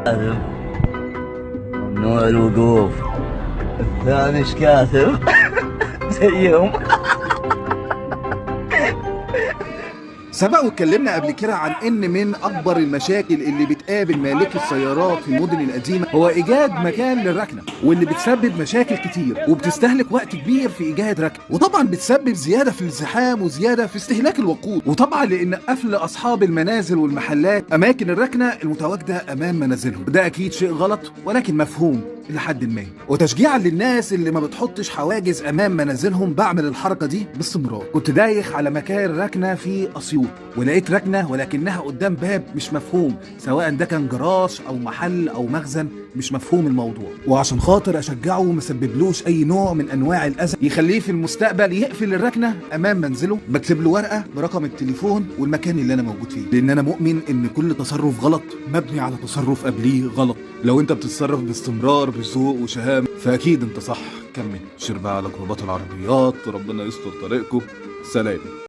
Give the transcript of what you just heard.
كاذب، ممنوع الوقوف. الثاني ايش كاتب؟ زيهم. سبق واتكلمنا قبل كده عن ان من اكبر المشاكل اللي بتقابل مالكي السيارات في المدن القديمه هو ايجاد مكان للركنه، واللي بتسبب مشاكل كتير وبتستهلك وقت كبير في ايجاد ركنه، وطبعا بتسبب زياده في الازدحام وزياده في استهلاك الوقود، وطبعا لان قفل اصحاب المنازل والمحلات اماكن الركنه المتواجده امام منازلهم، ده اكيد شيء غلط ولكن مفهوم الى حد ما. وتشجيعا للناس اللي ما بتحطش حواجز امام منازلهم بعمل الحركه دي باستمرار. كنت دايخ على مكان ركنه في اسيوط ولقيت ركنه ولكنها قدام باب مش مفهوم، سواء ده كان جراج او محل او مخزن، مش مفهوم الموضوع. وعشان خاطر اشجعه وما سببلوش اي نوع من انواع الاذى يخليه في المستقبل يقفل الركنه امام منزله، بكتب له ورقه برقم التليفون والمكان اللي انا موجود فيه، لان انا مؤمن ان كل تصرف غلط مبني على تصرف قبليه غلط. لو انت بتتصرف باستمرار بذوق وشهامه فاكيد انت صح. كمل شربة على جروبات العربيات، ربنا يستر طريقكم. سلام.